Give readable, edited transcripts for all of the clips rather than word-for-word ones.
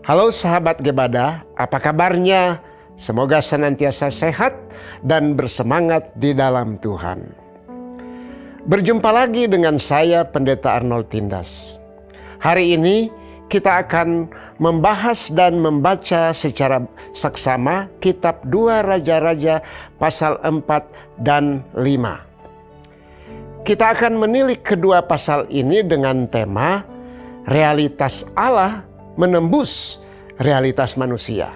Halo sahabat Gebada, apa kabarnya? Semoga senantiasa sehat dan bersemangat di dalam Tuhan. Berjumpa lagi dengan saya Pendeta Arnold Tindas. Hari ini kita akan membahas dan membaca secara saksama kitab 2 Raja-Raja pasal 4 dan 5. Kita akan menilik kedua pasal ini dengan tema realitas Allah menembus realitas manusia.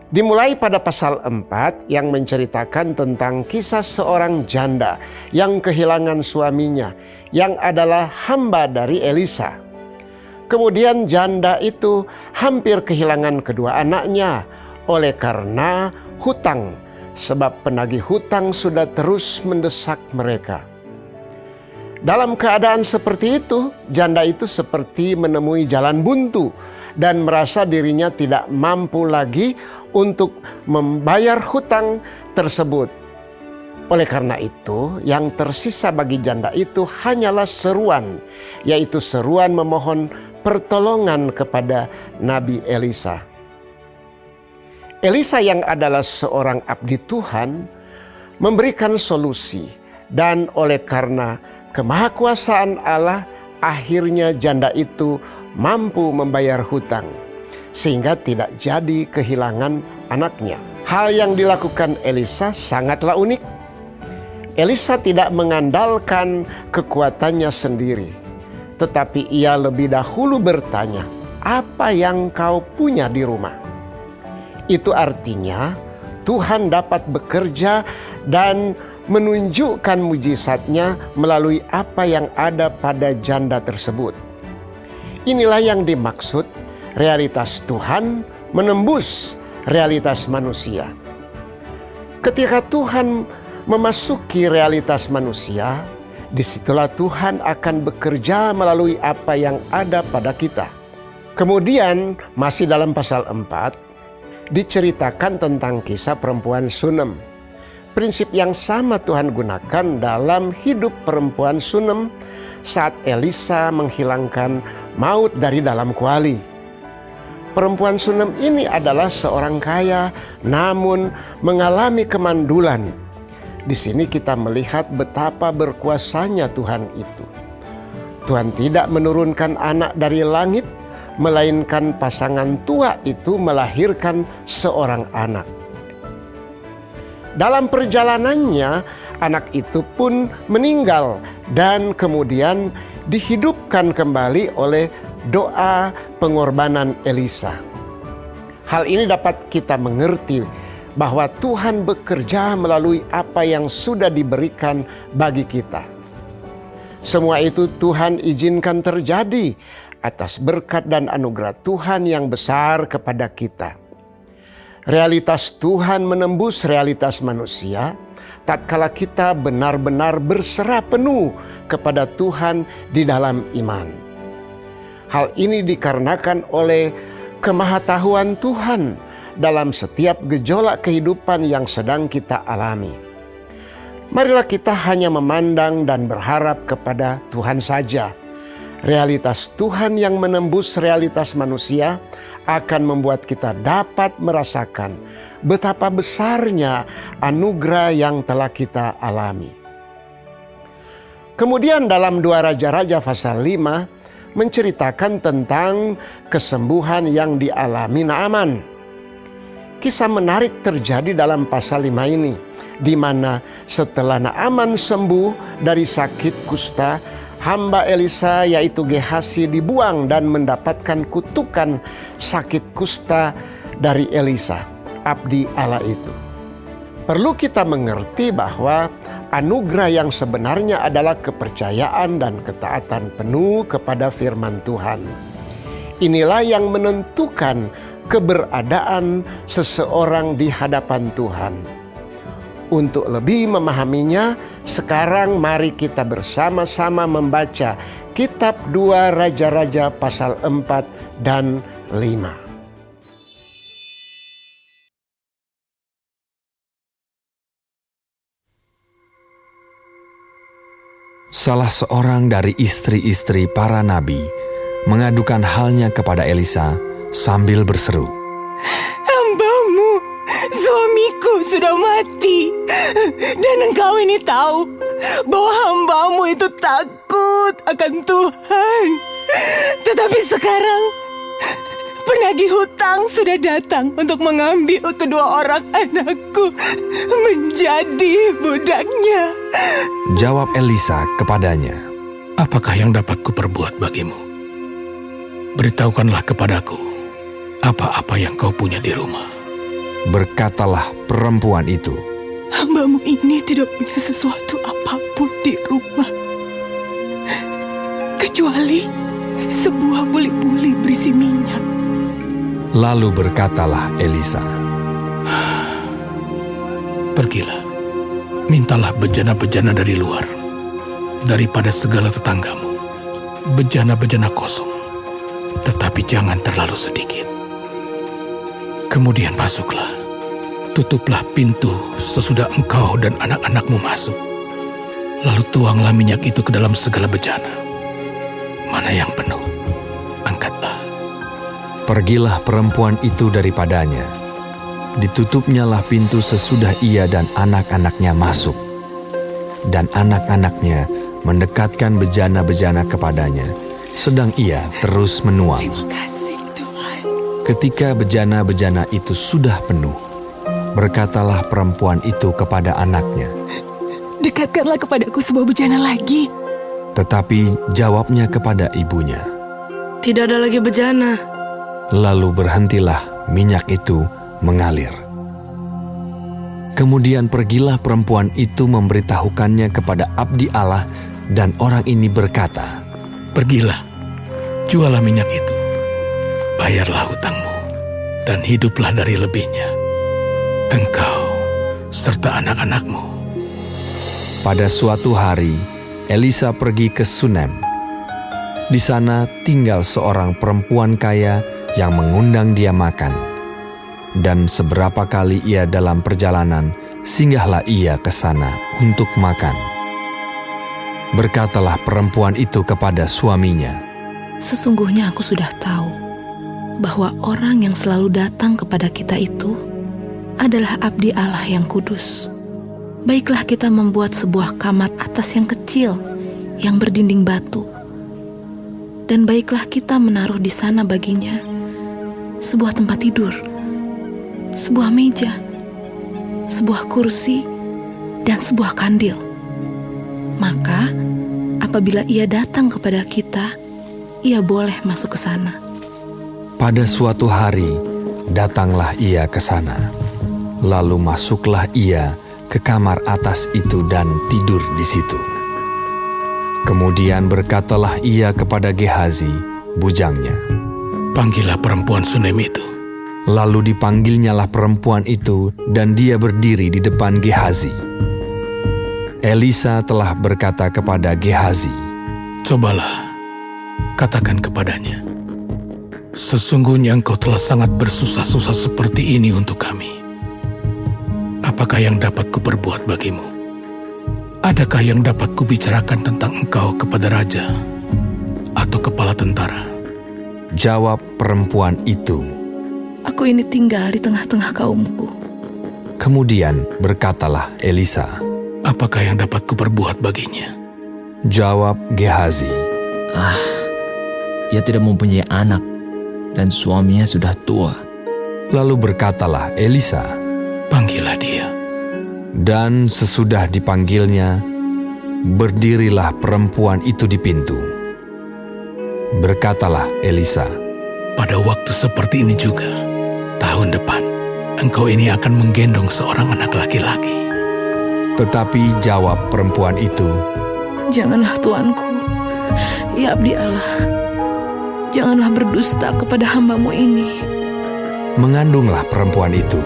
Dimulai pada pasal 4 yang menceritakan tentang kisah seorang janda yang kehilangan suaminya yang adalah hamba dari Elisa. Kemudian janda itu hampir kehilangan kedua anaknya oleh karena hutang, sebab penagih hutang sudah terus mendesak mereka. Dalam keadaan seperti itu, janda itu seperti menemui jalan buntu dan merasa dirinya tidak mampu lagi untuk membayar hutang tersebut. Oleh karena itu, yang tersisa bagi janda itu hanyalah seruan, yaitu seruan memohon pertolongan kepada Nabi Elisa. Elisa yang adalah seorang abdi Tuhan memberikan solusi, dan oleh karena kemahakuasaan Allah, akhirnya janda itu mampu membayar hutang sehingga tidak jadi kehilangan anaknya. Hal yang dilakukan Elisa sangatlah unik. Elisa tidak mengandalkan kekuatannya sendiri, tetapi ia lebih dahulu bertanya, "Apa yang kau punya di rumah?" Itu artinya Tuhan dapat bekerja dan menunjukkan mujizatnya melalui apa yang ada pada janda tersebut. Inilah yang dimaksud realitas Tuhan menembus realitas manusia. Ketika Tuhan memasuki realitas manusia, disitulah Tuhan akan bekerja melalui apa yang ada pada kita. Kemudian masih dalam pasal 4 diceritakan tentang kisah perempuan Sunem. Prinsip yang sama Tuhan gunakan dalam hidup perempuan Sunem saat Elisa menghilangkan maut dari dalam kuali. Perempuan Sunem ini adalah seorang kaya namun mengalami kemandulan. Di sini kita melihat betapa berkuasanya Tuhan itu. Tuhan tidak menurunkan anak dari langit, melainkan pasangan tua itu melahirkan seorang anak. Dalam perjalanannya, anak itu pun meninggal dan kemudian dihidupkan kembali oleh doa pengorbanan Elisa. Hal ini dapat kita mengerti bahwa Tuhan bekerja melalui apa yang sudah diberikan bagi kita. Semua itu Tuhan izinkan terjadi atas berkat dan anugerah Tuhan yang besar kepada kita. Realitas Tuhan menembus realitas manusia tatkala kita benar-benar berserah penuh kepada Tuhan di dalam iman. Hal ini dikarenakan oleh kemahatauan Tuhan dalam setiap gejolak kehidupan yang sedang kita alami. Marilah kita hanya memandang dan berharap kepada Tuhan saja. Realitas Tuhan yang menembus realitas manusia akan membuat kita dapat merasakan betapa besarnya anugerah yang telah kita alami. Kemudian dalam 2 Raja-Raja pasal 5 menceritakan tentang kesembuhan yang dialami Naaman. Kisah menarik terjadi dalam pasal 5 ini, di mana setelah Naaman sembuh dari sakit kusta, hamba Elisa yaitu Gehasi dibuang dan mendapatkan kutukan sakit kusta dari Elisa, abdi Allah itu. Perlu kita mengerti bahwa anugerah yang sebenarnya adalah kepercayaan dan ketaatan penuh kepada firman Tuhan. Inilah yang menentukan keberadaan seseorang di hadapan Tuhan. Untuk lebih memahaminya, sekarang mari kita bersama-sama membaca kitab 2 Raja-Raja pasal 4 dan 5. Salah seorang dari istri-istri para nabi mengadukan halnya kepada Elisa sambil berseru, "Hambamu, suamiku sudah mati. Dan engkau ini tahu bahwa hambamu itu takut akan Tuhan. Tetapi sekarang penagih hutang sudah datang untuk mengambil kedua orang anakku menjadi budaknya." Jawab Elisa kepadanya, Apakah yang dapat kuperbuat bagimu? Beritahukanlah kepadaku apa-apa yang kau punya di rumah. berkatalah perempuan itu, "Hambamu ini tidak punya sesuatu apapun di rumah, kecuali sebuah buli-buli berisi minyak." Lalu berkatalah Elisa, Pergilah, mintalah bejana-bejana dari luar, daripada segala tetanggamu, bejana-bejana kosong, tetapi jangan terlalu sedikit. Kemudian masuklah, tutuplah pintu sesudah engkau dan anak-anakmu masuk. Lalu tuanglah minyak itu ke dalam segala bejana. Mana yang penuh, angkatlah. Pergilah perempuan itu daripadanya. Ditutupnyalah pintu sesudah ia dan anak-anaknya masuk. Dan anak-anaknya mendekatkan bejana-bejana kepadanya, sedang ia terus menuang. Terima kasih Tuhan. Ketika bejana-bejana itu sudah penuh, berkatalah perempuan itu kepada anaknya. "Dekatkanlah kepadaku sebuah bejana lagi." Tetapi jawabnya kepada ibunya. Tidak ada lagi bejana. Lalu berhentilah minyak itu mengalir. Kemudian pergilah perempuan itu memberitahukannya kepada abdi Allah, dan orang ini berkata, Pergilah, jualah minyak itu, bayarlah hutangmu, dan hiduplah dari lebihnya, engkau serta anak-anakmu. Pada suatu hari, Elisa pergi ke Sunem. Di sana tinggal seorang perempuan kaya yang mengundang dia makan. Dan seberapa kali ia dalam perjalanan, singgahlah ia ke sana untuk makan. Berkatalah perempuan itu kepada suaminya, Sesungguhnya aku sudah tahu bahwa orang yang selalu datang kepada kita itu adalah abdi Allah yang kudus. Baiklah kita membuat sebuah kamar atas yang kecil yang berdinding batu. Dan baiklah kita menaruh di sana baginya sebuah tempat tidur, sebuah meja, sebuah kursi, dan sebuah kandil. Maka apabila ia datang kepada kita, ia boleh masuk ke sana. pada suatu hari datanglah ia ke sana. Lalu masuklah ia ke kamar atas itu dan tidur di situ. Kemudian berkatalah ia kepada Gehazi, bujangnya. Panggillah perempuan Sunem itu. Lalu dipanggilnyalah perempuan itu, dan dia berdiri di depan Gehazi. Elisa telah berkata kepada Gehazi, Cobalah, katakan kepadanya, sesungguhnya engkau telah sangat bersusah-susah seperti ini untuk kami. Apakah yang dapat kuperbuat bagimu? Adakah yang dapat kubicarakan tentang engkau kepada raja atau kepala tentara? Jawab perempuan itu. Aku ini tinggal di tengah-tengah kaumku. Kemudian berkatalah Elisa. Apakah yang dapat kuperbuat baginya? Jawab Gehazi. Ia tidak mempunyai anak, dan suaminya sudah tua. Lalu berkatalah Elisa. Panggillah dia. Dan sesudah dipanggilnya, berdirilah perempuan itu di pintu. Berkatalah Elisa. Pada waktu seperti ini juga, tahun depan, engkau ini akan menggendong seorang anak laki-laki. Tetapi jawab perempuan itu, Janganlah tuanku, ya abdi Allah, janganlah berdusta kepada hambamu ini. mengandunglah perempuan itu,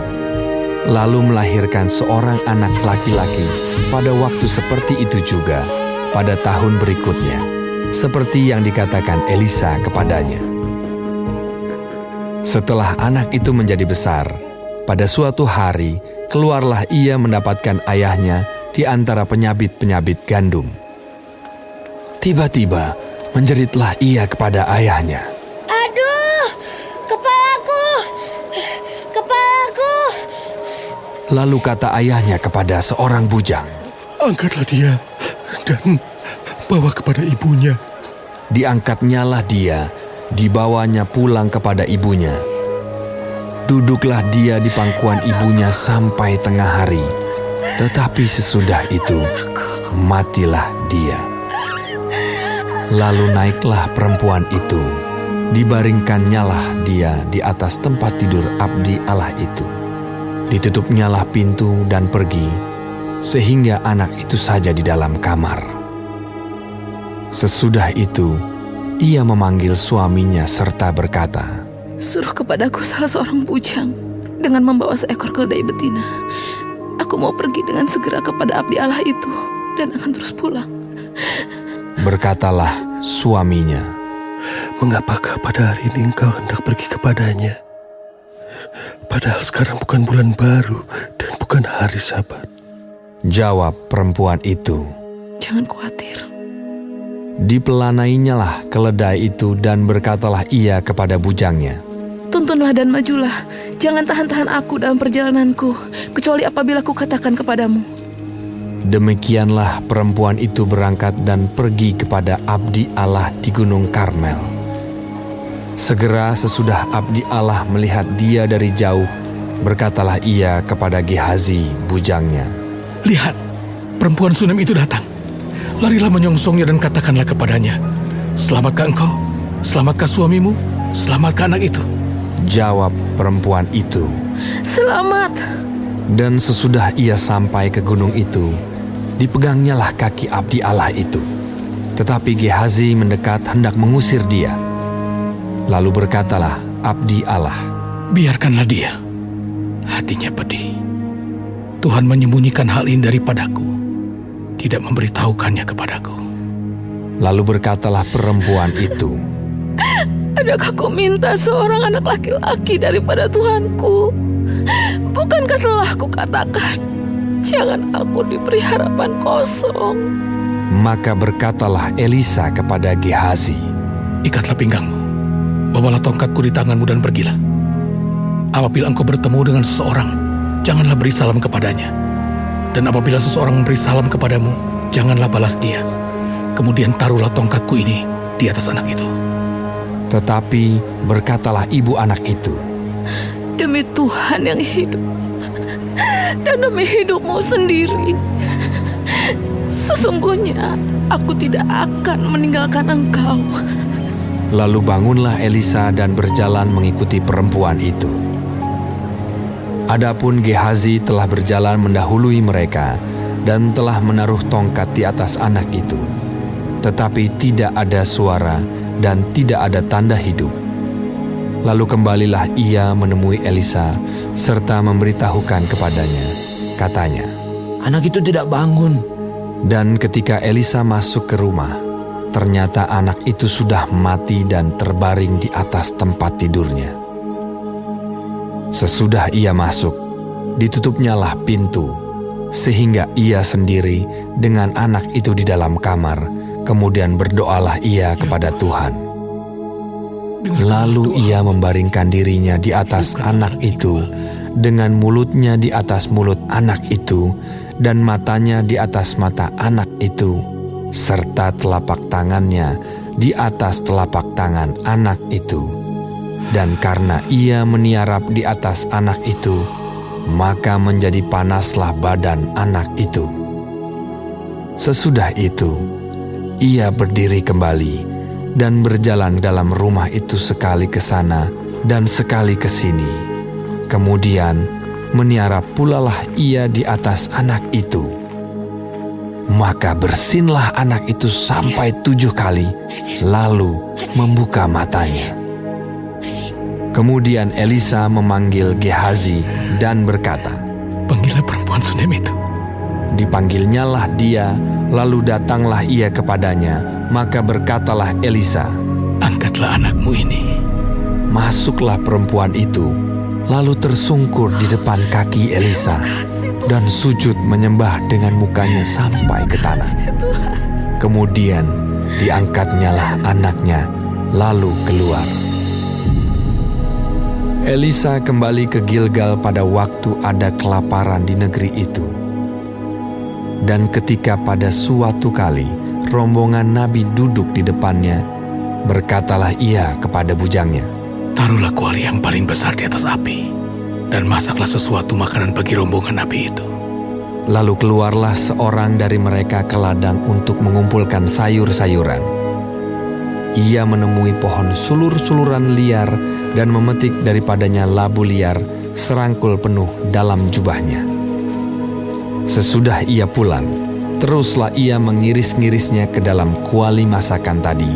lalu melahirkan seorang anak laki-laki pada waktu seperti itu juga, pada tahun berikutnya, seperti yang dikatakan Elisa kepadanya. Setelah anak itu menjadi besar, pada suatu hari keluarlah ia mendapatkan ayahnya di antara penyabit-penyabit gandum. Tiba-tiba Menjeritlah ia kepada ayahnya. Aduh, kepalaku, kepalaku. Lalu kata ayahnya kepada seorang bujang, Angkatlah dia dan bawa kepada ibunya. diangkatnyalah dia, dibawanya pulang kepada ibunya. Duduklah dia di pangkuan ibunya sampai tengah hari, tetapi sesudah itu matilah dia. Lalu naiklah perempuan itu, dibaringkannyalah dia di atas tempat tidur abdi Allah itu. Ditutupnyalah pintu dan pergi, sehingga anak itu saja di dalam kamar. Sesudah itu, ia memanggil suaminya serta berkata, Suruh kepadaku salah seorang bujang dengan membawa seekor keledai betina. Aku mau pergi dengan segera kepada abdi Allah itu dan akan terus pulang. Berkatalah suaminya, Mengapakah pada hari ini engkau hendak pergi kepadanya? Padahal sekarang bukan bulan baru dan bukan hari Sabat. jawab perempuan itu. Jangan khawatir. Dipelanainya keledai itu dan berkatalah ia kepada bujangnya, Tuntunlah dan majulah. Jangan tahan-tahan aku dalam perjalananku, kecuali apabila aku katakan kepadamu. Demikianlah perempuan itu berangkat dan pergi kepada abdi Allah di Gunung Karmel. Segera sesudah abdi Allah melihat dia dari jauh, berkatalah ia kepada Gehazi bujangnya, Lihat, perempuan Sunem itu datang. Larilah menyongsongnya dan katakanlah kepadanya, Selamatkah engkau? Selamatkah suamimu? Selamatkah anak itu? jawab perempuan itu. Selamat. Dan sesudah ia sampai ke gunung itu, dipegangnyalah kaki abdi Allah itu. Tetapi Gehazi mendekat hendak mengusir dia. Lalu berkatalah abdi Allah, Biarkanlah dia. Hatinya pedih. Tuhan menyembunyikan hal ini daripadaku, tidak memberitahukannya kepadaku. Lalu berkatalah perempuan itu, Adakah ku minta seorang anak laki-laki daripada Tuhanku? Bukankah telah kukatakan, jangan aku diberi harapan kosong? Maka berkatalah Elisa kepada Gehazi, Ikatlah pinggangmu, bawalah tongkatku di tanganmu dan pergilah. Apabila engkau bertemu dengan seseorang, janganlah beri salam kepadanya. Dan apabila seseorang memberi salam kepadamu, janganlah balas dia. Kemudian taruhlah tongkatku ini di atas anak itu. Tetapi berkatalah ibu anak itu, Demi Tuhan yang hidup dan demi hidupmu sendiri, sesungguhnya aku tidak akan meninggalkan engkau. Lalu bangunlah Elisa dan berjalan mengikuti perempuan itu. Adapun Gehazi telah berjalan mendahului mereka dan telah menaruh tongkat di atas anak itu. Tetapi tidak ada suara dan tidak ada tanda hidup. Lalu kembalilah ia menemui Elisa serta memberitahukan kepadanya. Katanya, Anak itu tidak bangun. dan ketika Elisa masuk ke rumah, ternyata anak itu sudah mati dan terbaring di atas tempat tidurnya. Sesudah ia masuk, ditutupnyalah pintu, sehingga ia sendiri dengan anak itu di dalam kamar. Kemudian berdoalah ia kepada Tuhan. Lalu ia membaringkan dirinya di atas anak itu, dengan mulutnya di atas mulut anak itu, dan matanya di atas mata anak itu, serta telapak tangannya di atas telapak tangan anak itu. Dan karena ia meniarap di atas anak itu, maka menjadi panaslah badan anak itu. Sesudah itu, ia berdiri kembali dan berjalan dalam rumah itu sekali ke sana dan sekali ke sini. Kemudian meniarap pulalah ia di atas anak itu. Maka bersinlah anak itu sampai 7 kali, lalu membuka matanya. Kemudian Elisa memanggil Gehazi dan berkata, Panggillah perempuan Sunem itu. Dipanggilnyalah dia, lalu datanglah ia kepadanya. Maka berkatalah Elisa, Angkatlah anakmu ini. masuklah perempuan itu, lalu tersungkur di depan kaki Elisa dan sujud menyembah dengan mukanya sampai ke tanah. Kemudian diangkatnyalah anaknya, lalu keluar. Elisa kembali ke Gilgal pada waktu ada kelaparan di negeri itu. Dan ketika pada suatu kali rombongan nabi duduk di depannya, berkatalah ia kepada bujangnya, Taruhlah kuali yang paling besar di atas api, dan masaklah sesuatu makanan bagi rombongan nabi itu. Lalu keluarlah seorang dari mereka ke ladang untuk mengumpulkan sayur-sayuran. Ia menemui pohon sulur-suluran liar dan memetik daripadanya labu liar serangkul penuh dalam jubahnya. Sesudah ia pulang, teruslah ia mengiris-ngirisnya ke dalam kuali masakan tadi,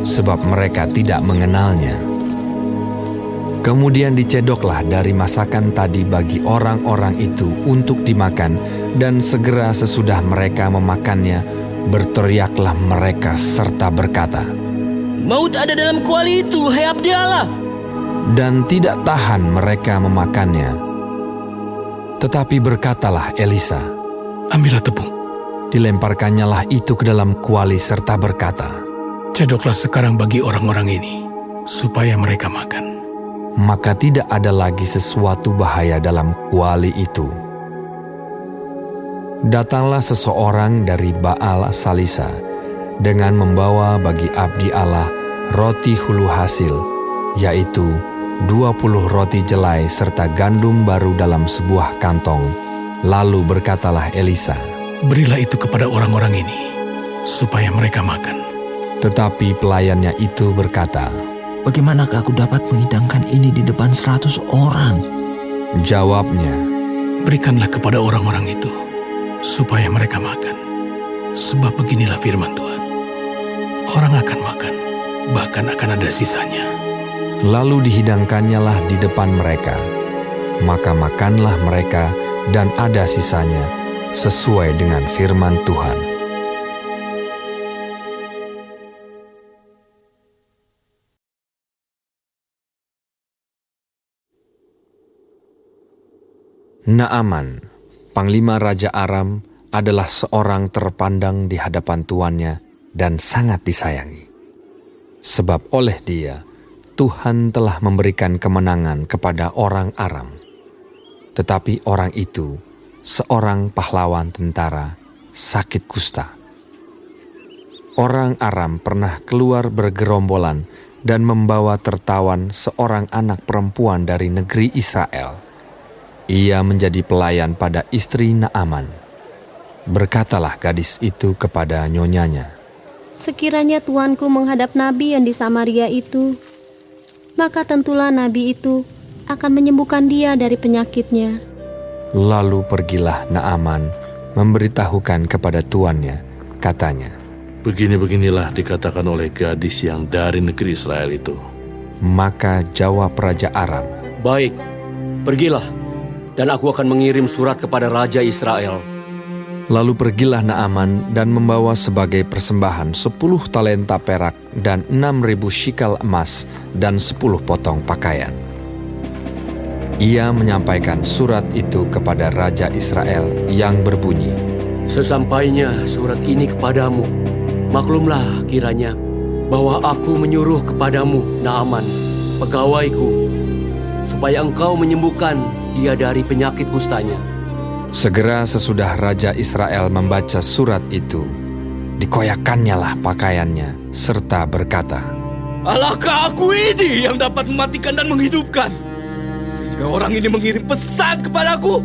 sebab mereka tidak mengenalnya. Kemudian dicedoklah dari masakan tadi bagi orang-orang itu untuk dimakan, dan segera sesudah mereka memakannya, berteriaklah mereka serta berkata, Maut ada dalam kuali itu, hai abdi Allah. Dan tidak tahan mereka memakannya. Tetapi berkatalah Elisa, Ambillah tepung, dilemparkannyalah itu ke dalam kuali serta berkata, cedoklah sekarang bagi orang-orang ini, supaya mereka makan. maka tidak ada lagi sesuatu bahaya dalam kuali itu. Datanglah seseorang dari Baal Salisa dengan membawa bagi abdi Allah roti hulu hasil, yaitu 20 roti jelai serta gandum baru dalam sebuah kantong. Lalu berkatalah Elisa, Berilah itu kepada orang-orang ini, supaya mereka makan. Tetapi pelayannya itu berkata, Bagaimanakah aku dapat menghidangkan ini di depan 100 orang? Jawabnya, Berikanlah kepada orang-orang itu, supaya mereka makan. Sebab beginilah firman Tuhan, orang akan makan, bahkan akan ada sisanya. Lalu dihidangkannyalah di depan mereka. Maka makanlah mereka dan ada sisanya, sesuai dengan firman Tuhan. Naaman, panglima Raja Aram, adalah seorang terpandang di hadapan tuannya dan sangat disayangi. Sebab oleh dia, Tuhan telah memberikan kemenangan kepada orang Aram. Tetapi orang itu, seorang pahlawan tentara, sakit kusta. Orang Aram pernah keluar bergerombolan dan membawa tertawan seorang anak perempuan dari negeri Israel. Ia menjadi pelayan pada istri Naaman. Berkatalah gadis itu kepada nyonyanya, Sekiranya tuanku menghadap nabi yang di Samaria itu, maka tentulah nabi itu akan menyembuhkan dia dari penyakitnya. Lalu pergilah Naaman memberitahukan kepada tuannya, katanya, Begini-beginilah dikatakan oleh gadis yang dari negeri Israel itu. Maka jawab Raja Aram, Baik, pergilah, dan aku akan mengirim surat kepada Raja Israel. Lalu pergilah Naaman dan membawa sebagai persembahan 10 talenta perak dan 6.000 shikal emas dan 10 potong pakaian. Ia menyampaikan surat itu kepada Raja Israel yang berbunyi, Sesampainya surat ini kepadamu, maklumlah kiranya bahwa aku menyuruh kepadamu, Naaman, pegawaiku, supaya engkau menyembuhkan dia dari penyakit kustanya. Segera sesudah Raja Israel membaca surat itu, dikoyakkannyalah pakaiannya serta berkata, Alahkah aku ini yang dapat mematikan dan menghidupkan, sehingga orang ini mengirim pesan kepadaku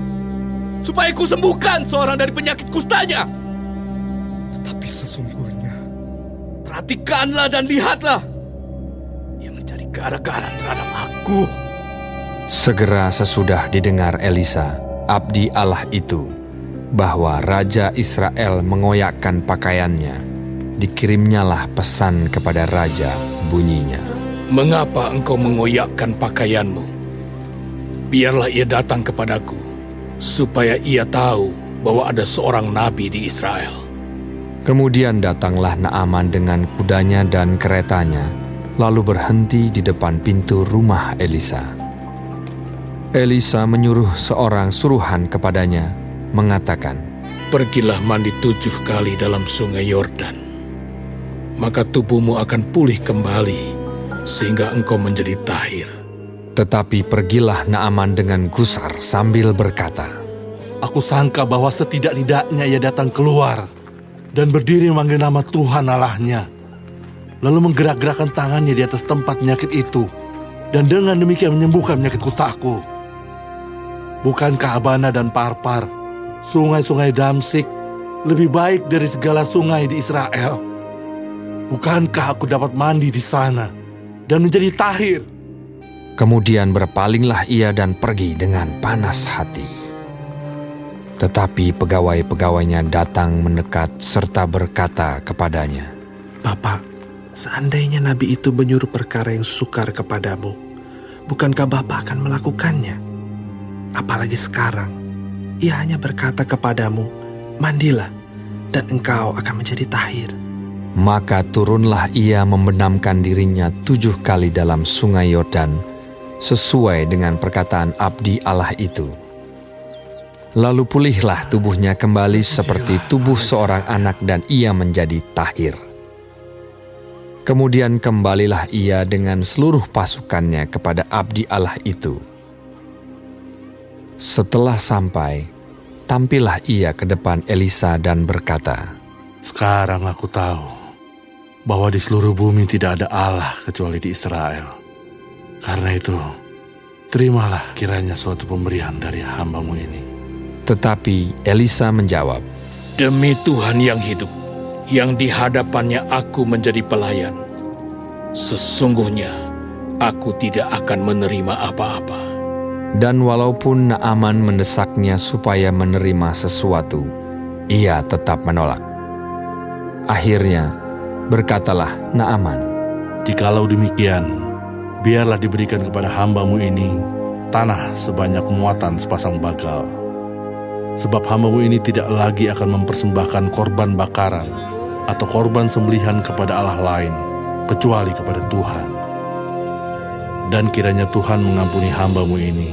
supaya ku sembuhkan seorang dari penyakit kustanya. Tetapi sesungguhnya, perhatikanlah dan lihatlah, ia mencari gara-gara terhadap aku. Segera sesudah didengar Elisa, abdi Allah itu, bahwa Raja Israel mengoyakkan pakaiannya, dikirimnyalah pesan kepada Raja, bunyinya, Mengapa engkau mengoyakkan pakaianmu? Biarlah ia datang kepadaku, supaya ia tahu bahwa ada seorang nabi di Israel. Kemudian datanglah Naaman dengan kudanya dan keretanya, lalu berhenti di depan pintu rumah Elisa. Elisa menyuruh seorang suruhan kepadanya, mengatakan, Pergilah mandi 7 kali dalam sungai Yordan. maka tubuhmu akan pulih kembali, sehingga engkau menjadi tahir. Tetapi pergilah Naaman dengan gusar sambil berkata, Aku sangka bahwa setidak-tidaknya ia datang keluar dan berdiri memanggil nama Tuhan Allahnya, lalu menggerak-gerakkan tangannya di atas tempat penyakit itu, dan dengan demikian menyembuhkan penyakit kustaku. Bukankah Abana dan Parpar, sungai-sungai Damsik, lebih baik dari segala sungai di Israel? Bukankah aku dapat mandi di sana dan menjadi tahir? Kemudian berpalinglah ia dan pergi dengan panas hati. Tetapi pegawai-pegawainya datang mendekat serta berkata kepadanya, Bapak, seandainya nabi itu menyuruh perkara yang sukar kepadamu, bukankah Bapak akan melakukannya? Apalagi sekarang, ia hanya berkata kepadamu, mandilah, dan engkau akan menjadi tahir. Maka turunlah ia membenamkan dirinya 7 kali dalam sungai Yordan, sesuai dengan perkataan abdi Allah itu. Lalu pulihlah tubuhnya kembali seperti tubuh seorang anak dan ia menjadi tahir. Kemudian kembalilah ia dengan seluruh pasukannya kepada abdi Allah itu. Setelah sampai, tampillah ia ke depan Elisa dan berkata, Sekarang aku tahu bahwa di seluruh bumi tidak ada Allah kecuali di Israel. Karena itu, terimalah kiranya suatu pemberian dari hamba-Mu ini. Tetapi Elisa menjawab, Demi Tuhan yang hidup, yang di hadapannya aku menjadi pelayan, sesungguhnya aku tidak akan menerima apa-apa. Dan walaupun Naaman mendesaknya supaya menerima sesuatu, ia tetap menolak. Akhirnya berkatalah Naaman, Jikalau demikian, biarlah diberikan kepada hamba-Mu ini tanah sebanyak muatan sepasang bagal. Sebab hamba-Mu ini tidak lagi akan mempersembahkan korban bakaran atau korban sembelihan kepada Allah lain, kecuali kepada Tuhan. Dan kiranya Tuhan mengampuni hamba-Mu ini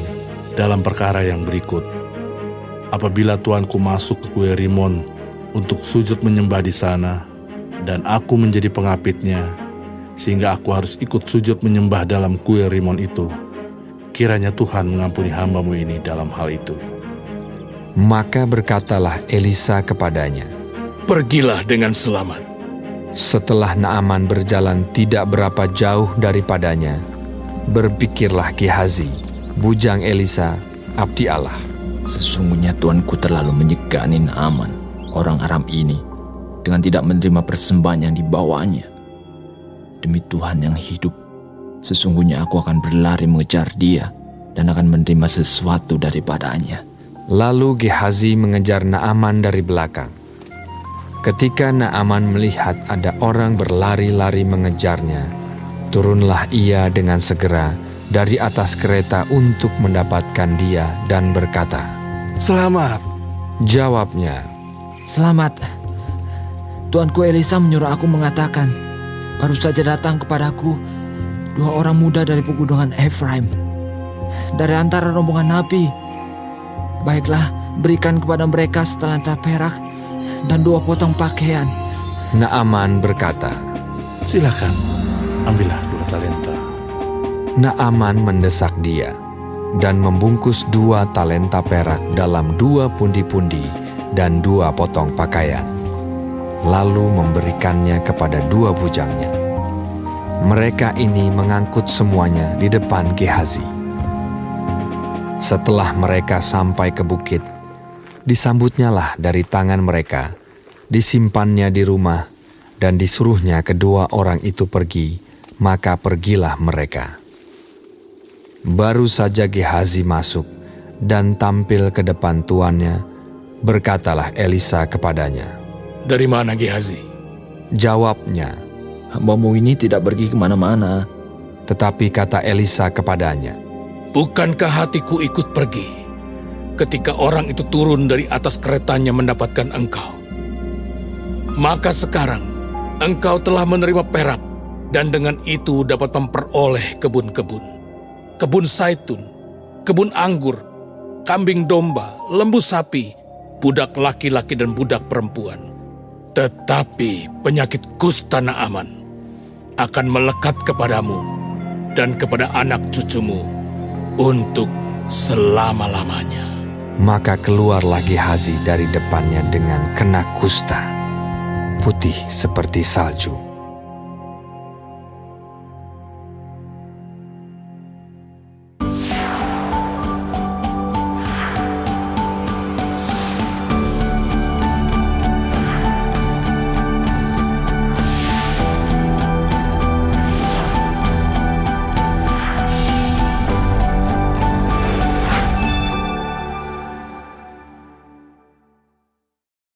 dalam perkara yang berikut. Apabila tuanku masuk ke Kuil Rimon untuk sujud menyembah di sana, dan aku menjadi pengapitnya, sehingga aku harus ikut sujud menyembah dalam Kuil Rimon itu, kiranya Tuhan mengampuni hamba-Mu ini dalam hal itu. Maka berkatalah Elisa kepadanya, Pergilah dengan selamat. Setelah Naaman berjalan tidak berapa jauh daripadanya, berpikirlah Gehazi, bujang Elisa, abdi Allah. Sesungguhnya tuanku terlalu menyegani Naaman, orang Aram ini, dengan tidak menerima persembahan yang dibawanya. Demi Tuhan yang hidup, sesungguhnya aku akan berlari mengejar dia dan akan menerima sesuatu daripadanya. Lalu Gehazi mengejar Naaman dari belakang. Ketika Naaman melihat ada orang berlari-lari mengejarnya, turunlah ia dengan segera dari atas kereta untuk mendapatkan dia dan berkata, Selamat. Jawabnya, Selamat. Tuanku Elisa menyuruh aku mengatakan, baru saja datang kepadaku 2 orang muda dari pegunungan Efraim, dari antara rombongan nabi. Baiklah, berikan kepada mereka setalenta perak dan 2 potong pakaian. Naaman berkata, Silakan, ambillah 2 talenta. Naaman mendesak dia dan membungkus 2 talenta perak dalam 2 pundi-pundi dan 2 potong pakaian, lalu memberikannya kepada 2 bujangnya. Mereka ini mengangkut semuanya di depan Gehazi. Setelah mereka sampai ke bukit, disambutnyalah dari tangan mereka, disimpannya di rumah, dan disuruhnya kedua orang itu pergi, maka pergilah mereka. Baru saja Gehazi masuk dan tampil ke depan tuannya, berkatalah Elisa kepadanya, Dari mana Gehazi? Jawabnya, Hamba-Mu ini tidak pergi kemana-mana. tetapi kata Elisa kepadanya, Bukankah hatiku ikut pergi ketika orang itu turun dari atas keretanya mendapatkan engkau? Maka sekarang engkau telah menerima perak dan dengan itu dapat memperoleh kebun-kebun, kebun zaitun, kebun anggur, kambing domba, lembu sapi, budak laki-laki dan budak perempuan, Tetapi penyakit kusta Naaman akan melekat kepadamu dan kepada anak cucumu untuk selama-lamanya. Maka keluarlah Gehazi dari depannya dengan kena kusta, putih seperti salju.